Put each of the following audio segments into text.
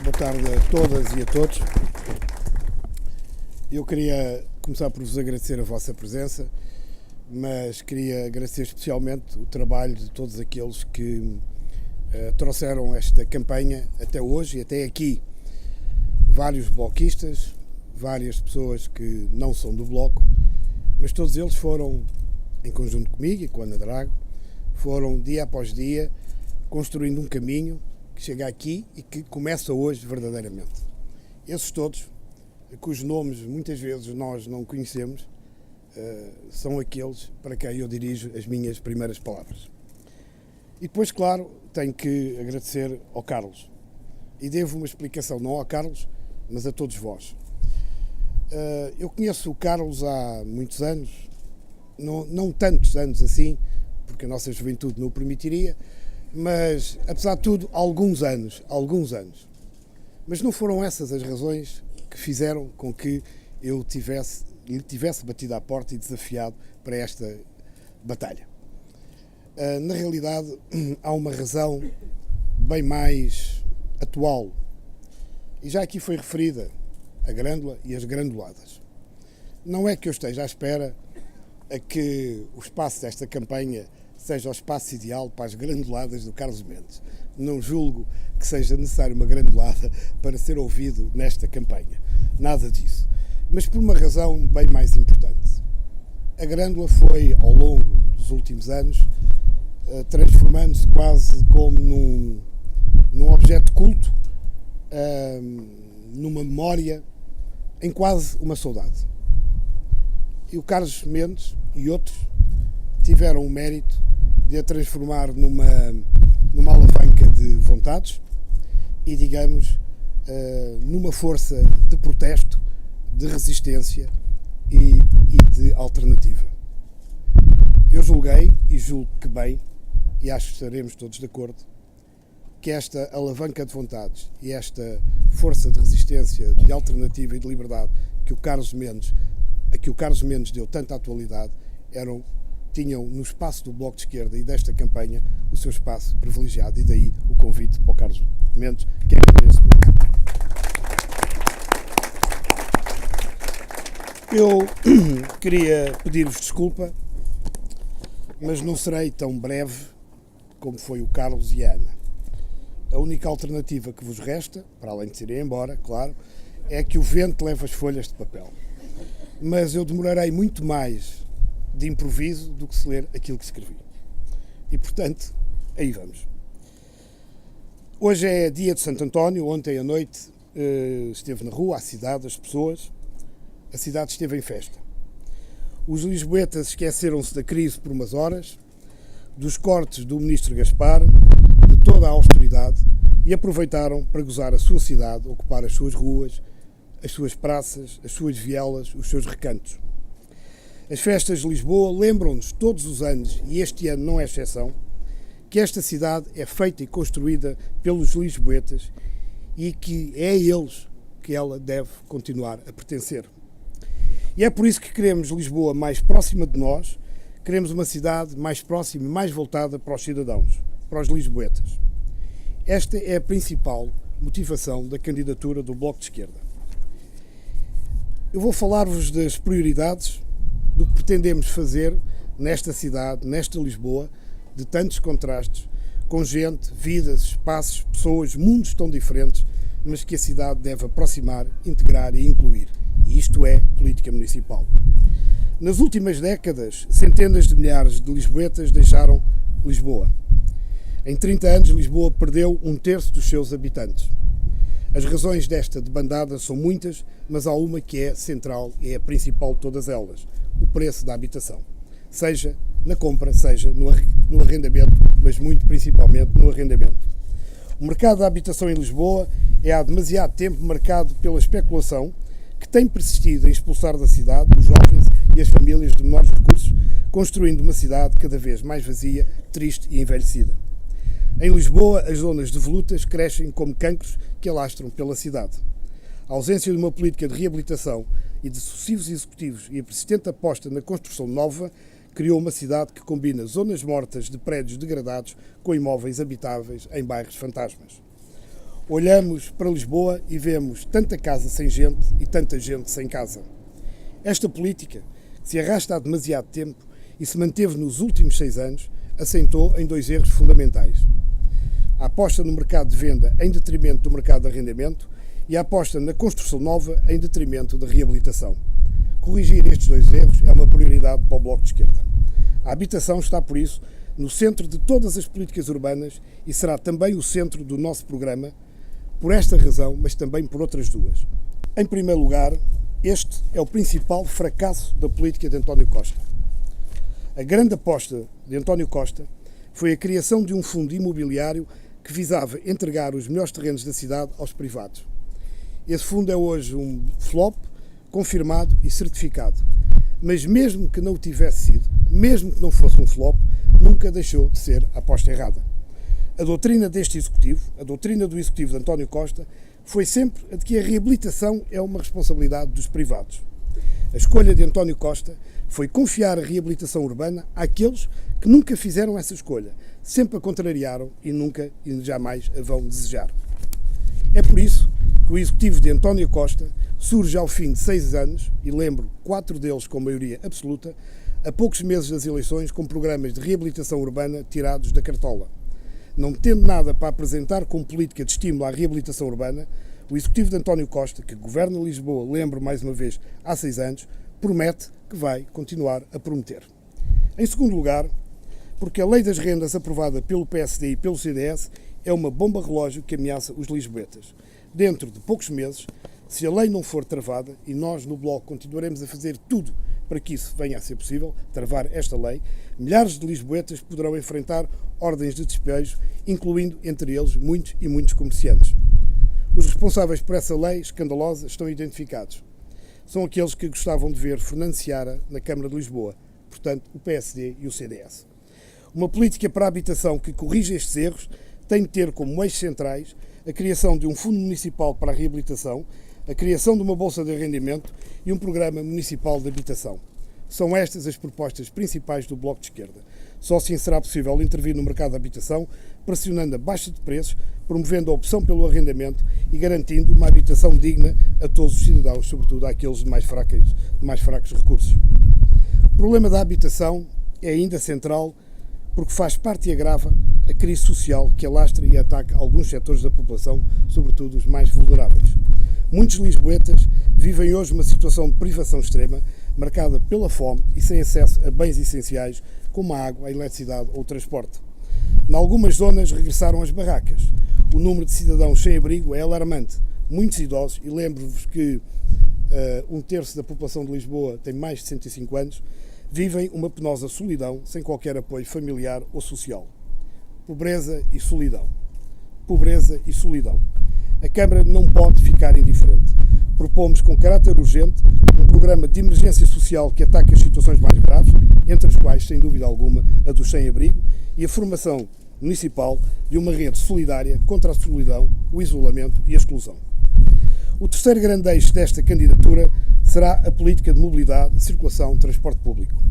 Boa tarde a todas e a todos. Eu queria começar por vos agradecer a vossa presença, mas queria agradecer especialmente o trabalho de todos aqueles que trouxeram esta campanha até hoje e até aqui. Vários bloquistas, várias pessoas que não são do Bloco, mas todos eles foram, em conjunto comigo e com a Ana Drago, foram dia após dia construindo um caminho que chega aqui e que começa hoje verdadeiramente. Esses todos, cujos nomes muitas vezes nós não conhecemos, são aqueles para quem eu dirijo as minhas primeiras palavras. E depois, claro, tenho que agradecer ao Carlos. E devo uma explicação não ao Carlos, mas a todos vós. Eu conheço o Carlos há muitos anos, não tantos anos assim, porque a nossa juventude não o permitiria, mas, apesar de tudo, alguns anos. Mas não foram essas as razões que fizeram com que eu lhe tivesse batido à porta e desafiado para esta batalha. Na realidade, há uma razão bem mais atual, e já aqui foi referida a grândula e as granduladas. Não é que eu esteja à espera a que o espaço desta campanha seja o espaço ideal para as granduladas do Carlos Mendes. Não julgo que seja necessário uma grandulada para ser ouvido nesta campanha. Nada disso. Mas por uma razão bem mais importante. A grândula foi, ao longo dos últimos anos, transformando-se quase como num objeto de culto, numa memória, em quase uma saudade. E o Carlos Mendes e outros tiveram o mérito de a transformar numa alavanca de vontades e, digamos, numa força de protesto, de resistência e de alternativa. Eu julguei, e julgo que bem, e acho que estaremos todos de acordo, que esta alavanca de vontades e esta força de resistência, de alternativa e de liberdade a que o Carlos Mendes deu tanta atualidade, tinham no espaço do Bloco de Esquerda e desta campanha o seu espaço privilegiado, e daí o convite para o Carlos Mendes, que agradeço muito. Eu queria pedir-vos desculpa, mas não serei tão breve como foi o Carlos e a Ana. A única alternativa que vos resta, para além de se irem embora, claro, é que o vento leve as folhas de papel. Mas eu demorarei muito mais de improviso do que se ler aquilo que escrevi. E, portanto, aí vamos. Hoje é dia de Santo António. Ontem à noite esteve na rua, a cidade, as pessoas. A cidade esteve em festa. Os lisboetas esqueceram-se da crise por umas horas, dos cortes do ministro Gaspar, de toda a austeridade, e aproveitaram para gozar a sua cidade, ocupar as suas ruas, as suas praças, as suas vielas, os seus recantos. As festas de Lisboa lembram-nos todos os anos, e este ano não é exceção, que esta cidade é feita e construída pelos lisboetas e que é a eles que ela deve continuar a pertencer. E é por isso que queremos Lisboa mais próxima de nós, queremos uma cidade mais próxima e mais voltada para os cidadãos, para os lisboetas. Esta é a principal motivação da candidatura do Bloco de Esquerda. Eu vou falar-vos das prioridades do que pretendemos fazer nesta cidade, nesta Lisboa, de tantos contrastes, com gente, vidas, espaços, pessoas, mundos tão diferentes, mas que a cidade deve aproximar, integrar e incluir. E isto é política municipal. Nas últimas décadas, centenas de milhares de lisboetas deixaram Lisboa. Em 30 anos, Lisboa perdeu 1/3 dos seus habitantes. As razões desta debandada são muitas, mas há uma que é central e é a principal de todas elas: o preço da habitação. Seja na compra, seja no arrendamento, mas muito principalmente no arrendamento. O mercado da habitação em Lisboa é há demasiado tempo marcado pela especulação, que tem persistido em expulsar da cidade os jovens e as famílias de menores recursos, construindo uma cidade cada vez mais vazia, triste e envelhecida. Em Lisboa, as zonas de volutas crescem como cancros que alastram pela cidade. A ausência de uma política de reabilitação e de sucessivos executivos e a persistente aposta na construção nova criou uma cidade que combina zonas mortas de prédios degradados com imóveis habitáveis em bairros fantasmas. Olhamos para Lisboa e vemos tanta casa sem gente e tanta gente sem casa. Esta política, que se arrasta há demasiado tempo e se manteve nos últimos 6 anos, assentou em 2 erros fundamentais. A aposta no mercado de venda em detrimento do mercado de arrendamento e a aposta na construção nova em detrimento da reabilitação. Corrigir estes 2 erros é uma prioridade para o Bloco de Esquerda. A habitação está, por isso, no centro de todas as políticas urbanas e será também o centro do nosso programa, por esta razão, mas também por outras 2. Em primeiro lugar, este é o principal fracasso da política de António Costa. A grande aposta de António Costa foi a criação de um fundo imobiliário que visava entregar os melhores terrenos da cidade aos privados. Esse fundo é hoje um flop, confirmado e certificado. Mas mesmo que não o tivesse sido, mesmo que não fosse um flop, nunca deixou de ser a aposta errada. A doutrina deste Executivo, a doutrina do Executivo de António Costa, foi sempre a de que a reabilitação é uma responsabilidade dos privados. A escolha de António Costa foi confiar a reabilitação urbana àqueles que nunca fizeram essa escolha, sempre a contrariaram e nunca e jamais a vão desejar. É por isso que o Executivo de António Costa surge ao fim de 6 anos, e lembro 4 deles com maioria absoluta, a poucos meses das eleições, com programas de reabilitação urbana tirados da cartola. Não tendo nada para apresentar como política de estímulo à reabilitação urbana, o Executivo de António Costa, que governa Lisboa, lembro mais uma vez, há 6 anos, promete que vai continuar a prometer. Em segundo lugar, porque a Lei das Rendas aprovada pelo PSD e pelo CDS é uma bomba relógio que ameaça os lisboetas. Dentro de poucos meses, se a lei não for travada, e nós no Bloco continuaremos a fazer tudo para que isso venha a ser possível, travar esta lei, milhares de lisboetas poderão enfrentar ordens de despejo, incluindo entre eles muitos e muitos comerciantes. Os responsáveis por essa lei escandalosa estão identificados. São aqueles que gostavam de ver Fernando Seara na Câmara de Lisboa, portanto o PSD e o CDS. Uma política para a habitação que corrija estes erros tem de ter como eixos centrais a criação de um fundo municipal para a reabilitação, a criação de uma bolsa de arrendamento e um programa municipal de habitação. São estas as propostas principais do Bloco de Esquerda. Só assim será possível intervir no mercado de habitação, pressionando a baixa de preços, promovendo a opção pelo arrendamento e garantindo uma habitação digna a todos os cidadãos, sobretudo àqueles de mais fracos recursos. O problema da habitação é ainda central porque faz parte e agrava a crise social que alastra e ataca alguns setores da população, sobretudo os mais vulneráveis. Muitos lisboetas vivem hoje uma situação de privação extrema, marcada pela fome e sem acesso a bens essenciais como a água, a eletricidade ou o transporte. Em algumas zonas regressaram as barracas. O número de cidadãos sem abrigo é alarmante. Muitos idosos, e lembro-vos que 1/3 da população de Lisboa tem mais de 65 anos, vivem uma penosa solidão sem qualquer apoio familiar ou social. Pobreza e solidão. Pobreza e solidão. A Câmara não pode ficar indiferente. Propomos com caráter urgente um programa de emergência social que ataque as situações mais graves, entre as quais, sem dúvida alguma, a dos sem-abrigo, e a formação municipal de uma rede solidária contra a solidão, o isolamento e a exclusão. O terceiro grande eixo desta candidatura será a política de mobilidade, circulação e transporte público.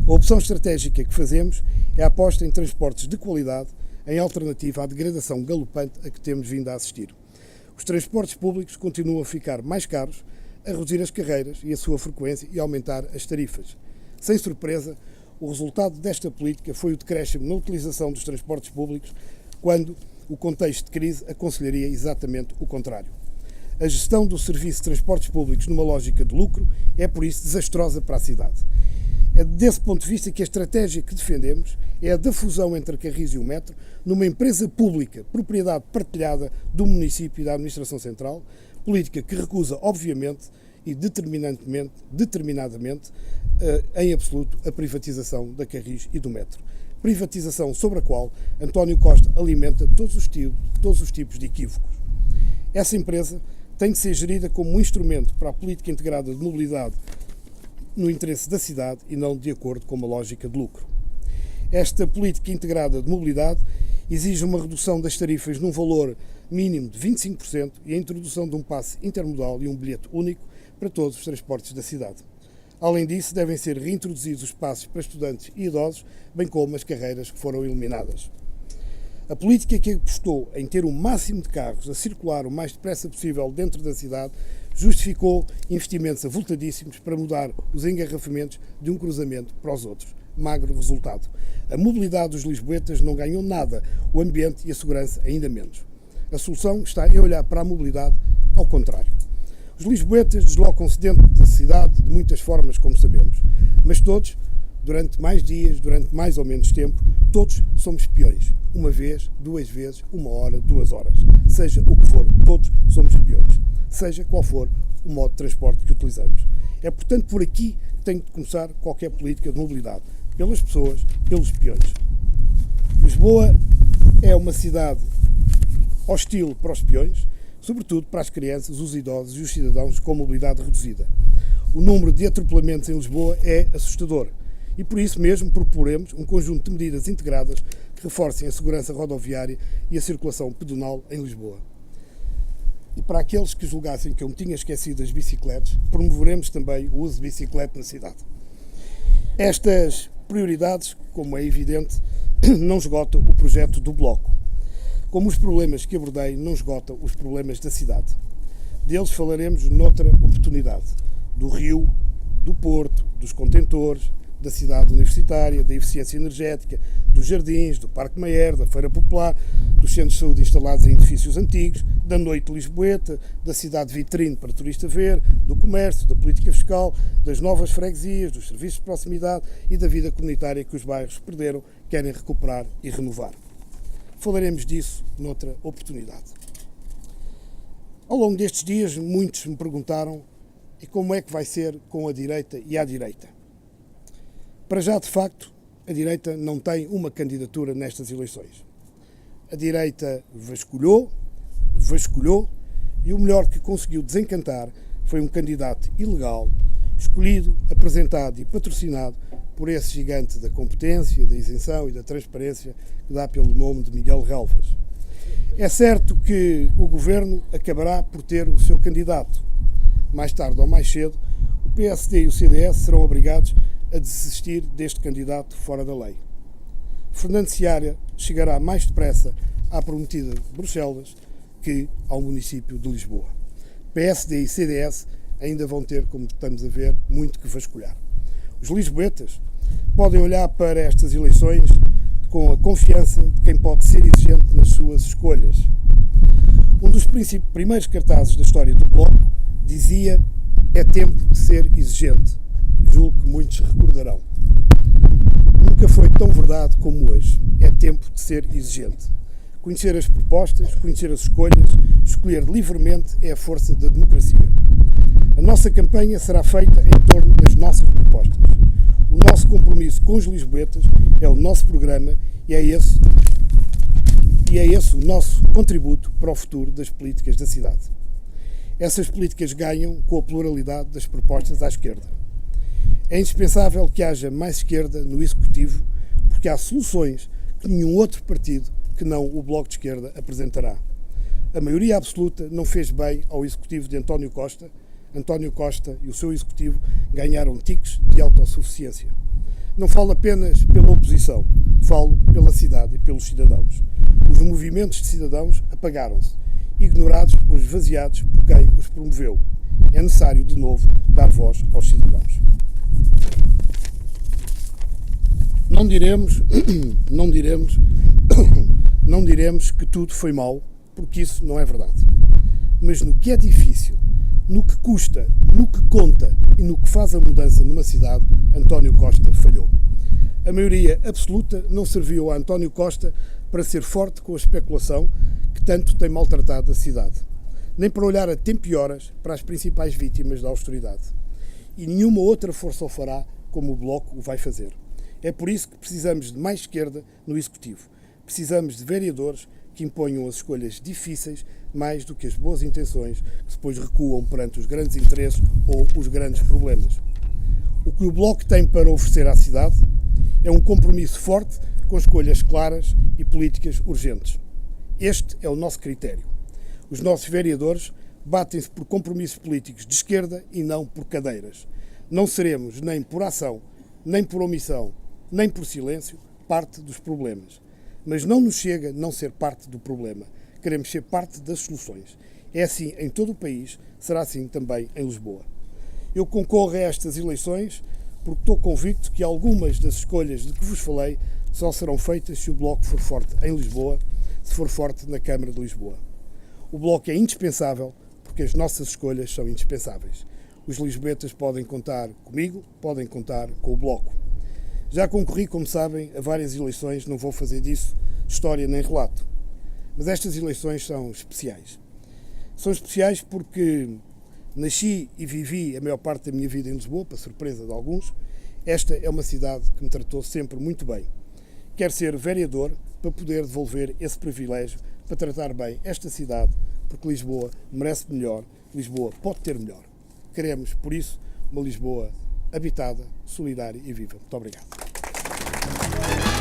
A opção estratégica que fazemos é a aposta em transportes de qualidade, em alternativa à degradação galopante a que temos vindo a assistir. Os transportes públicos continuam a ficar mais caros, a reduzir as carreiras e a sua frequência e a aumentar as tarifas. Sem surpresa, o resultado desta política foi o decréscimo na utilização dos transportes públicos, quando o contexto de crise aconselharia exatamente o contrário. A gestão do serviço de transportes públicos numa lógica de lucro é, por isso, desastrosa para a cidade. É desse ponto de vista que a estratégia que defendemos é a da fusão entre a Carris e o Metro numa empresa pública, propriedade partilhada do município e da administração central, política que recusa, obviamente e determinadamente, em absoluto, a privatização da Carris e do Metro. Privatização sobre a qual António Costa alimenta todos os tipos de equívocos. Essa empresa tem de ser gerida como um instrumento para a política integrada de mobilidade no interesse da cidade e não de acordo com uma lógica de lucro. Esta política integrada de mobilidade exige uma redução das tarifas num valor mínimo de 25% e a introdução de um passe intermodal e um bilhete único para todos os transportes da cidade. Além disso, devem ser reintroduzidos os passes para estudantes e idosos, bem como as carreiras que foram eliminadas. A política que apostou em ter o máximo de carros a circular o mais depressa possível dentro da cidade justificou investimentos avultadíssimos para mudar os engarrafamentos de um cruzamento para os outros. Magro resultado. A mobilidade dos lisboetas não ganhou nada, o ambiente e a segurança ainda menos. A solução está em olhar para a mobilidade ao contrário. Os lisboetas deslocam-se dentro da cidade de muitas formas, como sabemos, mas todos, durante mais dias, durante mais ou menos tempo, todos somos peões. Uma vez, duas vezes, 1 hora, 2 horas. Seja o que for, todos somos peões. Seja qual for o modo de transporte que utilizamos. É, portanto, por aqui que tem de começar qualquer política de mobilidade. Pelas pessoas, pelos peões. Lisboa é uma cidade hostil para os peões, sobretudo para as crianças, os idosos e os cidadãos com mobilidade reduzida. O número de atropelamentos em Lisboa é assustador e por isso mesmo proporemos um conjunto de medidas integradas que reforcem a segurança rodoviária e a circulação pedonal em Lisboa. E para aqueles que julgassem que eu me tinha esquecido das bicicletas, promoveremos também o uso de bicicleta na cidade. Estas prioridades, como é evidente, não esgotam o projeto do Bloco. Como os problemas que abordei não esgotam os problemas da cidade. Deles falaremos noutra oportunidade. Do Rio, do Porto, dos contentores, da cidade universitária, da eficiência energética, dos jardins, do Parque Mayer, da Feira Popular, dos centros de saúde instalados em edifícios antigos, da noite lisboeta, da cidade vitrine para turista ver, do comércio, da política fiscal, das novas freguesias, dos serviços de proximidade e da vida comunitária que os bairros perderam, querem recuperar e renovar. Falaremos disso noutra oportunidade. Ao longo destes dias, muitos me perguntaram e como é que vai ser com a direita e à direita. Para já, de facto, a direita não tem uma candidatura nestas eleições. A direita vasculhou e o melhor que conseguiu desencantar foi um candidato ilegal, escolhido, apresentado e patrocinado por esse gigante da competência, da isenção e da transparência que dá pelo nome de Miguel Relvas. É certo que o governo acabará por ter o seu candidato. Mais tarde ou mais cedo, o PSD e o CDS serão obrigados a desistir deste candidato fora da lei. Fernando Seara chegará mais depressa à prometida de Bruxelas que ao município de Lisboa. PSD e CDS ainda vão ter, como estamos a ver, muito que vasculhar. Os lisboetas podem olhar para estas eleições com a confiança de quem pode ser exigente nas suas escolhas. Um dos primeiros cartazes da história do Bloco dizia: é tempo de ser exigente. Julgo que muitos recordarão. Nunca foi tão verdade como hoje. É tempo de ser exigente. Conhecer as propostas, conhecer as escolhas, escolher livremente é a força da democracia. A nossa campanha será feita em torno das nossas propostas. O nosso compromisso com os lisboetas é o nosso programa e é esse o nosso contributo para o futuro das políticas da cidade. Essas políticas ganham com a pluralidade das propostas à esquerda. É indispensável que haja mais esquerda no Executivo, porque há soluções que nenhum outro partido que não o Bloco de Esquerda apresentará. A maioria absoluta não fez bem ao Executivo de António Costa. António Costa e o seu Executivo ganharam tiques de autossuficiência. Não falo apenas pela oposição, falo pela cidade e pelos cidadãos. Os movimentos de cidadãos apagaram-se, ignorados ou esvaziados por quem os promoveu. É necessário, de novo, dar voz aos cidadãos. Não diremos que tudo foi mau, porque isso não é verdade. Mas no que é difícil, no que custa, no que conta e no que faz a mudança numa cidade, António Costa falhou. A maioria absoluta não serviu a António Costa para ser forte com a especulação que tanto tem maltratado a cidade, nem para olhar a tempo e horas para as principais vítimas da austeridade. E nenhuma outra força o fará como o Bloco o vai fazer. É por isso que precisamos de mais esquerda no Executivo. Precisamos de vereadores que imponham as escolhas difíceis mais do que as boas intenções que depois recuam perante os grandes interesses ou os grandes problemas. O que o Bloco tem para oferecer à cidade é um compromisso forte com escolhas claras e políticas urgentes. Este é o nosso critério. Os nossos vereadores batem-se por compromissos políticos de esquerda e não por cadeiras. Não seremos, nem por ação, nem por omissão, nem por silêncio, parte dos problemas. Mas não nos chega não ser parte do problema. Queremos ser parte das soluções. É assim em todo o país, será assim também em Lisboa. Eu concorro a estas eleições porque estou convicto que algumas das escolhas de que vos falei só serão feitas se o Bloco for forte em Lisboa, se for forte na Câmara de Lisboa. O Bloco é indispensável porque as nossas escolhas são indispensáveis. Os lisboetas podem contar comigo, podem contar com o Bloco. Já concorri, como sabem, a várias eleições, não vou fazer disso história nem relato. Mas estas eleições são especiais. São especiais porque nasci e vivi a maior parte da minha vida em Lisboa, para surpresa de alguns. Esta é uma cidade que me tratou sempre muito bem. Quero ser vereador para poder devolver esse privilégio, para tratar bem esta cidade, porque Lisboa merece melhor, Lisboa pode ter melhor. Queremos, por isso, uma Lisboa habitada, solidária e viva. Muito obrigado.